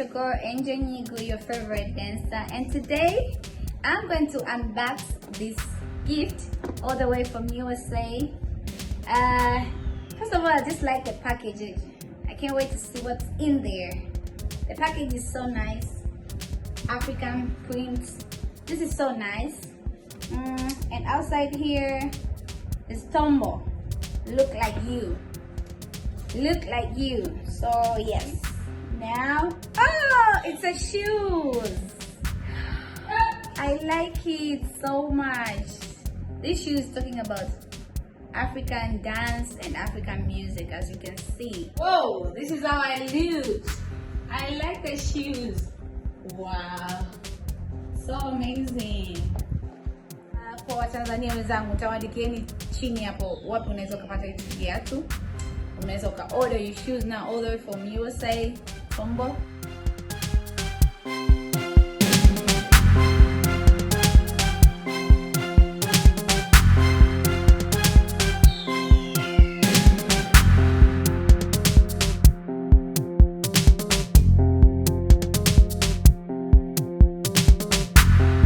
your girl Angel Nyigu, your favorite dancer, and today I'm going to unbox this gift all the way from USA. First of all, I just like the packaging. I can't wait to see what's in there. The package is so nice. African prints. This is so nice. And outside here is Tombo. Look like you. Look like you. So yes. Now, oh, it's a shoes. I like it so much. This shoe is talking about African dance and African music, as you can see. Whoa, this is how I look. I like the shoes. Wow, so amazing. Kwa Tanzania wenzangu, tawandikieni chini hapo wapi unaweza kupata hizi viatu. Unaweza order your shoes now all the way from USA, Tombo.